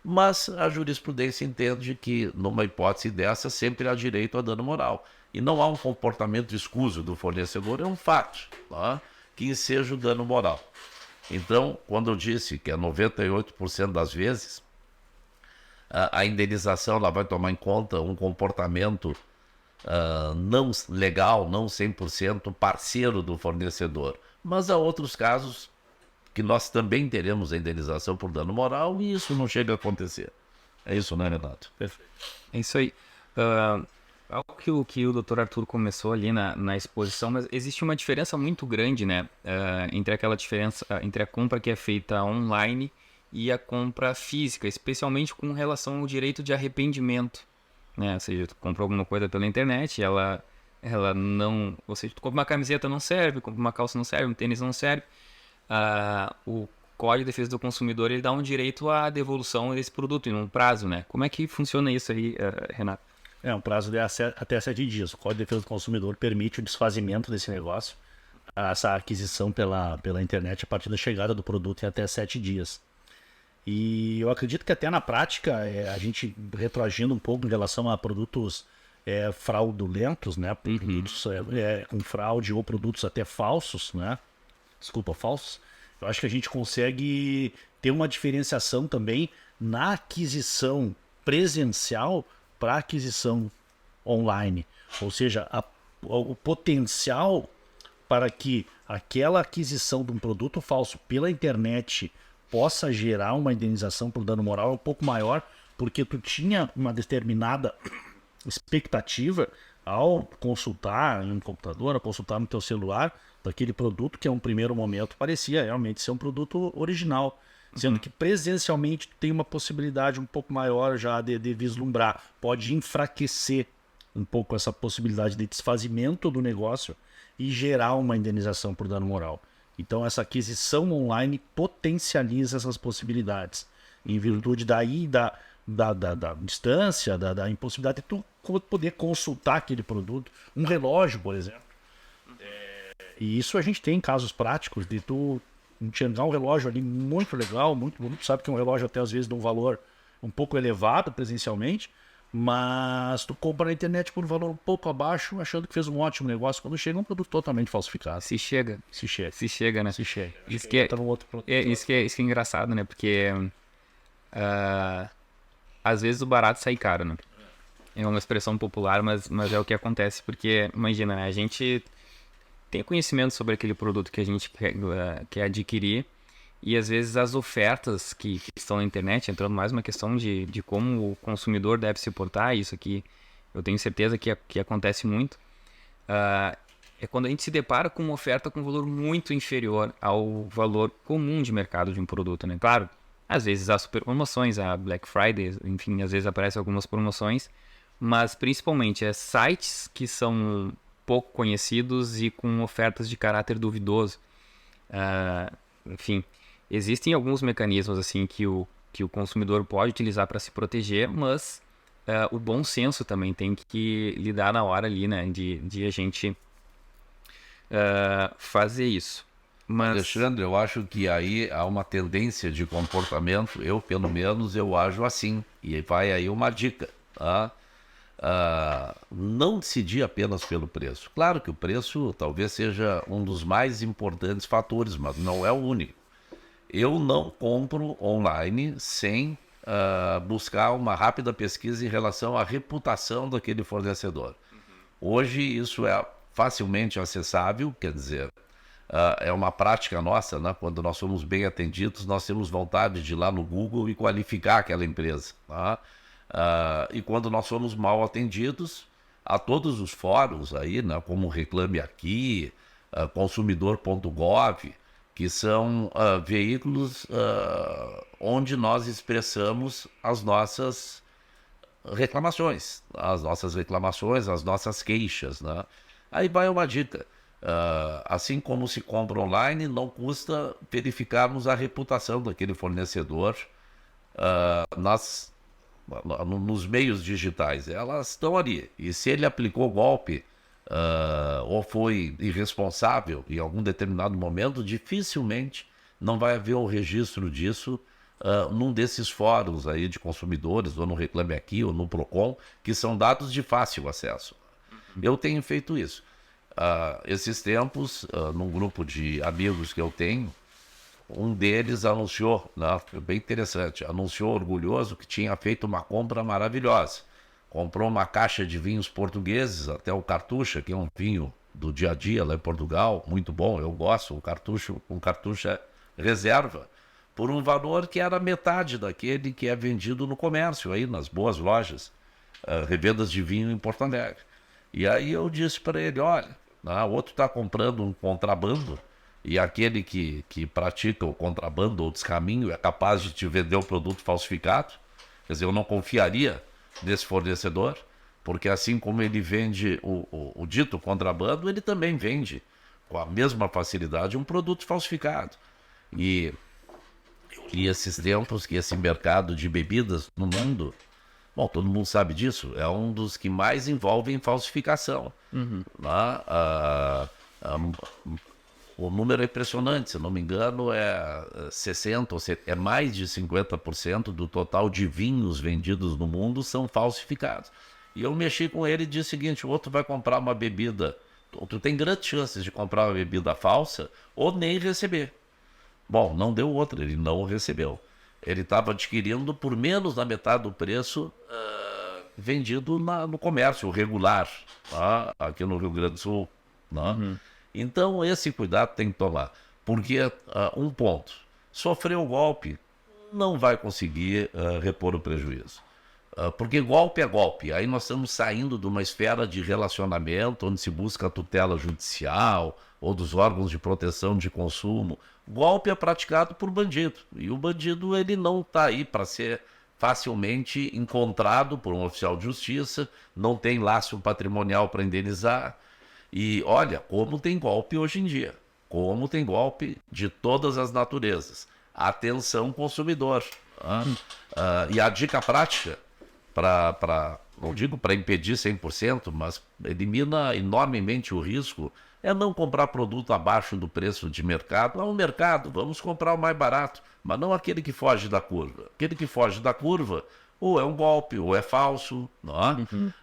Mas a jurisprudência entende que, numa hipótese dessa, sempre há direito a dano moral. E não há um comportamento escuso do fornecedor, é um fato, tá? Que enseja o dano moral. Então, quando eu disse que é 98% das vezes, a indenização ela vai tomar em conta um comportamento não legal, não 100% parceiro do fornecedor. Mas há outros casos que nós também teremos a indenização por dano moral e isso não chega a acontecer. É isso, né, Renato? Perfeito. É isso aí. Algo que o Dr. Arthur começou ali na exposição, mas existe uma diferença muito grande, né, entre aquela diferença entre a compra que é feita online e a compra física, especialmente com relação ao direito de arrependimento, né? Ou seja, tu compra alguma coisa pela internet, ela não, ou seja, tu compra uma camiseta não serve, compra uma calça não serve, um tênis não serve, o Código de Defesa do Consumidor ele dá um direito à devolução desse produto em um prazo, né? Como é que funciona isso aí, Renato? É um prazo de até 7 dias. O Código de Defesa do Consumidor permite o desfazimento desse negócio, essa aquisição pela internet a partir da chegada do produto em até 7 dias. E eu acredito que até na prática, a gente retroagindo um pouco em relação a produtos fraudulentos, né? Produtos com fraude ou produtos até falsos, né? Desculpa, falsos. Eu acho que a gente consegue ter uma diferenciação também na aquisição presencial para aquisição online, ou seja, o potencial para que aquela aquisição de um produto falso pela internet possa gerar uma indenização por dano moral é um pouco maior, porque tu tinha uma determinada expectativa ao consultar em um computador, ao consultar no teu celular, daquele produto que a um primeiro momento parecia realmente ser um produto original. Sendo que presencialmente tem uma possibilidade um pouco maior já de vislumbrar. Pode enfraquecer um pouco essa possibilidade de desfazimento do negócio e gerar uma indenização por dano moral. Então essa aquisição online potencializa essas possibilidades. Em virtude daí da distância, da impossibilidade de tu poder consultar aquele produto. Um relógio, por exemplo. E isso a gente tem casos práticos de tu enxergar um relógio ali muito legal, muito bonito. Sabe que um relógio até às vezes de um valor um pouco elevado presencialmente, mas tu compra na internet por um valor um pouco abaixo, achando que fez um ótimo negócio. Quando chega um produto totalmente falsificado. Se chega, né? Se chega. Isso que é engraçado, né? Porque às vezes o barato sai caro, né? É uma expressão popular, mas é o que acontece. Porque, imagina, né? A gente tem conhecimento sobre aquele produto que a gente quer adquirir, e às vezes as ofertas que estão na internet, entrando mais uma questão de como o consumidor deve se portar, isso aqui eu tenho certeza que acontece muito, é quando a gente se depara com uma oferta com valor muito inferior ao valor comum de mercado de um produto, né? Claro, às vezes há super promoções, há Black Friday, enfim, às vezes aparecem algumas promoções, mas principalmente sites que são pouco conhecidos e com ofertas de caráter duvidoso. Enfim, existem alguns mecanismos assim que o consumidor pode utilizar para se proteger, mas o bom senso também tem que lidar na hora ali, né, de a gente fazer isso. Mas... Alexandre, eu acho que aí há uma tendência de comportamento, eu pelo menos eu ajo assim, e vai aí uma dica, tá? Não decidir apenas pelo preço. Claro que o preço talvez seja um dos mais importantes fatores, mas não é o único. Eu não compro online sem buscar uma rápida pesquisa em relação à reputação daquele fornecedor. Hoje isso é facilmente acessável, quer dizer, é uma prática nossa, né? Quando nós somos bem atendidos, nós temos vontade de ir lá no Google e qualificar aquela empresa, tá? E quando nós somos mal atendidos, há todos os fóruns aí, né, como Reclame Aqui, consumidor.gov, que são veículos onde nós expressamos as nossas reclamações, as nossas queixas, né? Aí vai uma dica. Assim como se compra online, não custa verificarmos a reputação daquele fornecedor nos meios digitais. Elas estão ali. E se ele aplicou golpe ou foi irresponsável em algum determinado momento, dificilmente não vai haver um registro disso num desses fóruns aí de consumidores, ou no Reclame Aqui, ou no Procon, que são dados de fácil acesso. Eu tenho feito isso. Esses tempos, num grupo de amigos que eu tenho, um deles anunciou, né, bem interessante, anunciou orgulhoso que tinha feito uma compra maravilhosa. Comprou uma caixa de vinhos portugueses, até o Cartucha, que é um vinho do dia a dia lá em Portugal, muito bom, eu gosto, um Cartucha reserva, por um valor que era metade daquele que é vendido no comércio, aí nas boas lojas, revendas de vinho em Porto Alegre. E aí eu disse para ele, olha, o outro está comprando um contrabando, e aquele que pratica o contrabando ou descaminho é capaz de te vender um produto falsificado. Quer dizer, eu não confiaria nesse fornecedor, porque assim como ele vende o dito contrabando, ele também vende com a mesma facilidade um produto falsificado. E eu li esses tempos que esse mercado de bebidas no mundo, bom, todo mundo sabe disso, é um dos que mais envolvem falsificação. O número é impressionante, se não me engano, é 60%, é mais de 50% do total de vinhos vendidos no mundo são falsificados. E eu mexi com ele e disse o seguinte, o outro vai comprar uma bebida, tu tem grandes chances de comprar uma bebida falsa ou nem receber. Bom, não deu outra, ele não recebeu. Ele estava adquirindo por menos da metade do preço vendido no comércio regular, tá? Aqui no Rio Grande do Sul. Né? Então, esse cuidado tem que tomar. Porque, um ponto, sofreu o golpe, não vai conseguir repor o prejuízo. Porque golpe é golpe. Aí nós estamos saindo de uma esfera de relacionamento, onde se busca a tutela judicial, ou dos órgãos de proteção de consumo, Golpe é praticado por bandido. E o bandido ele não está aí para ser facilmente encontrado por um oficial de justiça, não tem laço patrimonial para indenizar. E olha, como tem golpe hoje em dia. Como tem golpe de todas as naturezas. Atenção, consumidor. E a dica prática, não digo para impedir 100%, mas elimina enormemente o risco, é não comprar produto abaixo do preço de mercado. No mercado, vamos comprar o mais barato, mas não aquele que foge da curva. Aquele que foge da curva, ou é um golpe, ou é falso. Não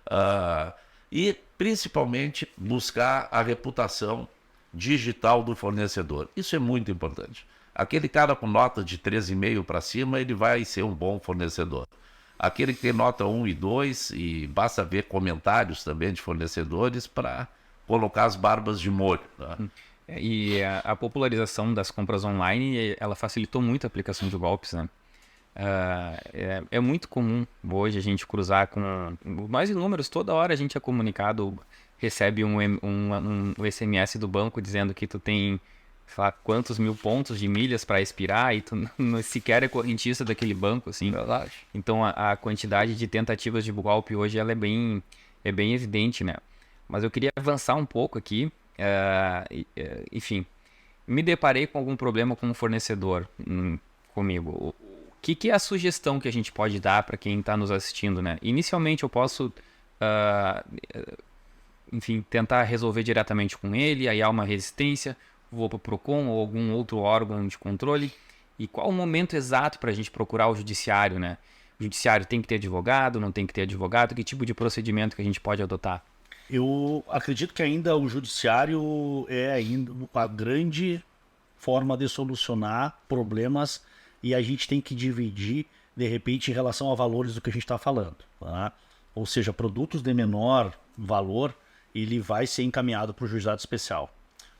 é? E, principalmente, buscar a reputação digital do fornecedor. Isso é muito importante. Aquele cara com nota de 13,5 para cima, ele vai ser um bom fornecedor. Aquele que tem nota 1 e 2, e basta ver comentários também de fornecedores para colocar as barbas de molho. Né? E a popularização das compras online, ela facilitou muito a aplicação de golpes, né? É muito comum hoje a gente cruzar com mais inúmeros, toda hora a gente é comunicado, recebe um SMS do banco dizendo que tu tem, sei lá, quantos mil pontos de milhas para expirar e tu não sequer é correntista daquele banco, assim. Verdade. Então a quantidade de tentativas de golpe hoje ela é bem evidente, né? Mas eu queria avançar um pouco aqui, enfim, me deparei com algum problema com um fornecedor comigo. O que é a sugestão que a gente pode dar para quem está nos assistindo, né? Inicialmente eu posso, enfim, tentar resolver diretamente com ele, aí há uma resistência, vou para o PROCON ou algum outro órgão de controle. E qual o momento exato para a gente procurar o judiciário, né? O judiciário tem que ter advogado, não tem que ter advogado? Que tipo de procedimento que a gente pode adotar? Eu acredito que ainda o judiciário é ainda a grande forma de solucionar problemas e a gente tem que dividir, de repente, em relação a valores do que a gente está falando. Tá? Ou seja, produtos de menor valor, ele vai ser encaminhado para o juizado especial.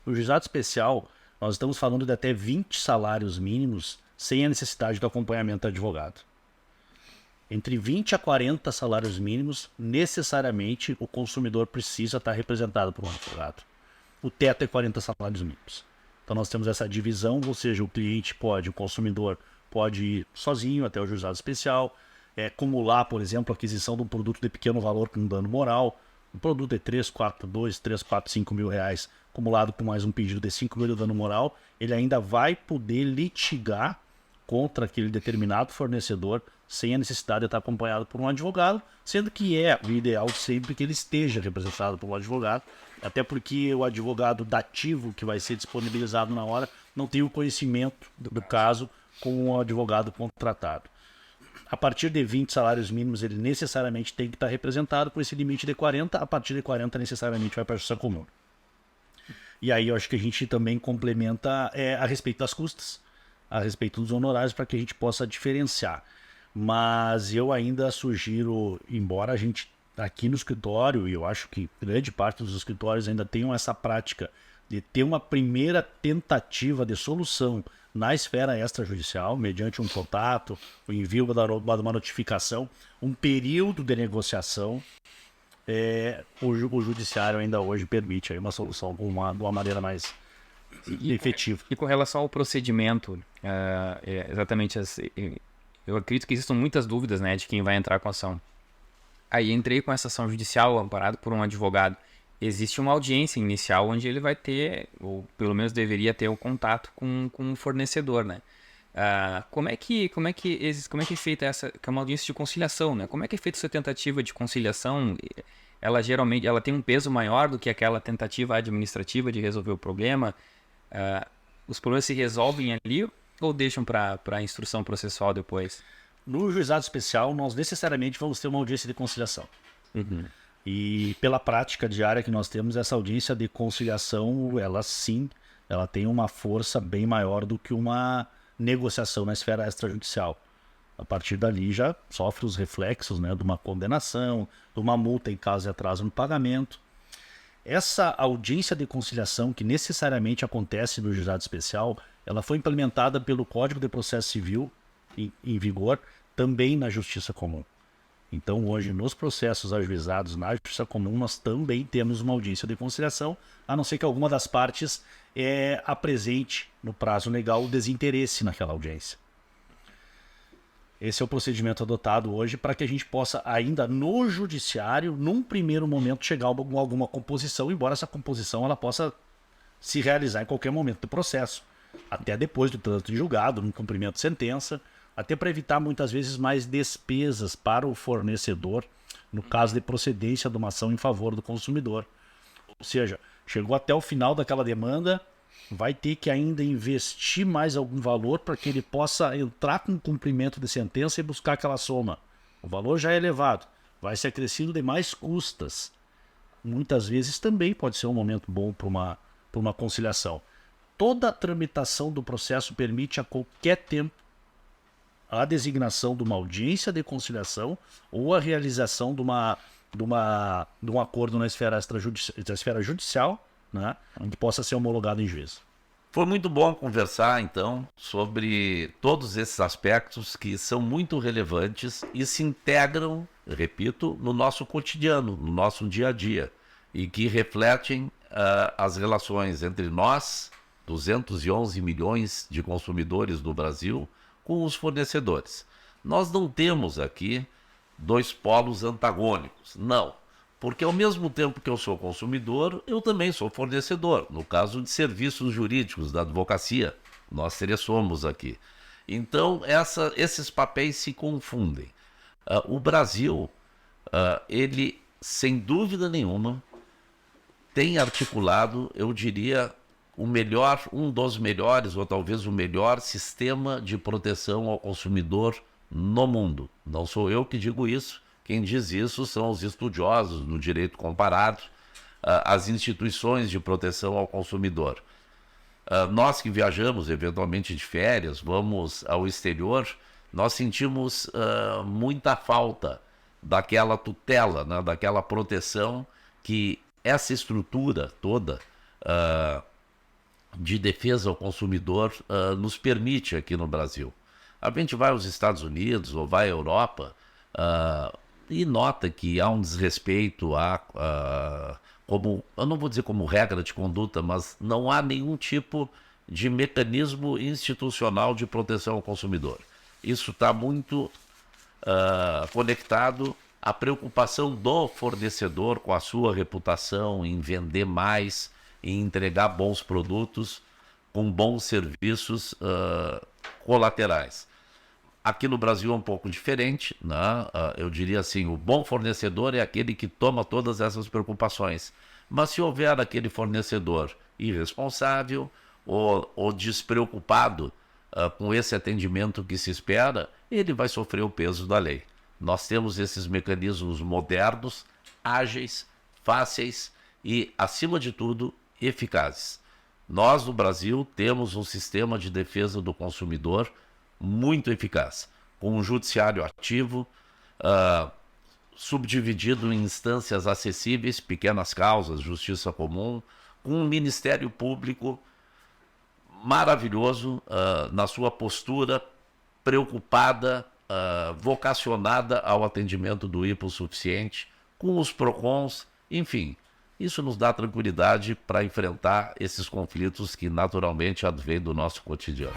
No juizado especial, nós estamos falando de até 20 salários mínimos sem a necessidade do acompanhamento do advogado. Entre 20 a 40 salários mínimos, necessariamente o consumidor precisa estar representado por um advogado. O teto é 40 salários mínimos. Então nós temos essa divisão, ou seja, o consumidor pode ir sozinho até o juizado especial, acumular, por exemplo, a aquisição de um produto de pequeno valor com dano moral. Um produto de 3, 4, 5 mil reais, acumulado com mais um pedido de 5 mil de dano moral, ele ainda vai poder litigar contra aquele determinado fornecedor sem a necessidade de estar acompanhado por um advogado, sendo que é o ideal sempre que ele esteja representado por um advogado, até porque o advogado dativo que vai ser disponibilizado na hora não tem o conhecimento do caso com o advogado contratado. A partir de 20 salários mínimos, ele necessariamente tem que estar representado por esse limite de 40, a partir de 40 necessariamente vai para a justiça comum. E aí eu acho que a gente também complementa a respeito das custas, a respeito dos honorários, para que a gente possa diferenciar. Mas eu ainda sugiro, embora a gente aqui no escritório, e eu acho que grande parte dos escritórios ainda tenham essa prática de ter uma primeira tentativa de solução na esfera extrajudicial, mediante um contato, o envio de uma notificação, um período de negociação, o judiciário ainda hoje permite aí uma solução de uma maneira mais efetiva. E com relação ao procedimento, exatamente assim, eu acredito que existam muitas dúvidas, né, de quem vai entrar com a ação. Aí entrei com essa ação judicial amparado por um advogado. Existe uma audiência inicial onde ele vai ter, ou pelo menos deveria ter, o contato com o fornecedor, né? Como é que é feita essa, que é uma audiência de conciliação, né? Como é que é feita essa tentativa de conciliação? Ela geralmente tem um peso maior do que aquela tentativa administrativa de resolver o problema? Os problemas se resolvem ali ou deixam para a instrução processual depois? No juizado especial, nós necessariamente vamos ter uma audiência de conciliação. Uhum. E pela prática diária que nós temos, essa audiência de conciliação, ela tem uma força bem maior do que uma negociação na esfera extrajudicial. A partir dali já sofre os reflexos, né, de uma condenação, de uma multa em caso de atraso no pagamento. Essa audiência de conciliação, que necessariamente acontece no juizado especial, ela foi implementada pelo Código de Processo Civil em vigor, também na Justiça Comum. Então, hoje, nos processos ajuizados na Justiça Comum, nós também temos uma audiência de conciliação, a não ser que alguma das partes apresente, no prazo legal, o desinteresse naquela audiência. Esse é o procedimento adotado hoje para que a gente possa, ainda no judiciário, num primeiro momento, chegar a alguma composição, embora essa composição ela possa se realizar em qualquer momento do processo, até depois do trânsito de julgado, no cumprimento de sentença, até para evitar muitas vezes mais despesas para o fornecedor, no caso de procedência de uma ação em favor do consumidor. Ou seja, chegou até o final daquela demanda, vai ter que ainda investir mais algum valor para que ele possa entrar com cumprimento de sentença e buscar aquela soma. O valor já é elevado, vai ser acrescido de mais custas. Muitas vezes também pode ser um momento bom para uma conciliação. Toda a tramitação do processo permite a qualquer tempo a designação de uma audiência de conciliação ou a realização de um acordo na esfera judicial, né, que possa ser homologado em juízo. Foi muito bom conversar, então, sobre todos esses aspectos que são muito relevantes e se integram, repito, no nosso cotidiano, no nosso dia a dia, e que refletem as relações entre nós, 211 milhões de consumidores do Brasil, com os fornecedores. Nós não temos aqui dois polos antagônicos, não. Porque ao mesmo tempo que eu sou consumidor, eu também sou fornecedor. No caso de serviços jurídicos, da advocacia, nós três somos aqui. Então, esses papéis se confundem. O Brasil, ele, sem dúvida nenhuma, tem articulado, eu diria, um dos melhores, ou talvez o melhor sistema de proteção ao consumidor no mundo. Não sou eu que digo isso. Quem diz isso são os estudiosos no direito comparado, as instituições de proteção ao consumidor. Nós que viajamos eventualmente de férias, vamos ao exterior, nós sentimos muita falta daquela tutela, né, daquela proteção que essa estrutura toda de defesa ao consumidor nos permite aqui no Brasil. A gente vai aos Estados Unidos ou vai à Europa e nota que há um desrespeito como, eu não vou dizer como regra de conduta, mas não há nenhum tipo de mecanismo institucional de proteção ao consumidor. Isso está muito conectado à preocupação do fornecedor com a sua reputação em vender mais, em entregar bons produtos com bons serviços colaterais. Aqui no Brasil é um pouco diferente, né? Eu diria assim, o bom fornecedor é aquele que toma todas essas preocupações. Mas se houver aquele fornecedor irresponsável ou despreocupado com esse atendimento que se espera, ele vai sofrer o peso da lei. Nós temos esses mecanismos modernos, ágeis, fáceis e, acima de tudo, eficazes. Nós, no Brasil, temos um sistema de defesa do consumidor muito eficaz, com um judiciário ativo, subdividido em instâncias acessíveis, pequenas causas, justiça comum, com um Ministério Público maravilhoso na sua postura, preocupada, vocacionada ao atendimento do hipossuficiente, com os PROCONs, enfim. Isso nos dá tranquilidade para enfrentar esses conflitos que naturalmente advêm do nosso cotidiano.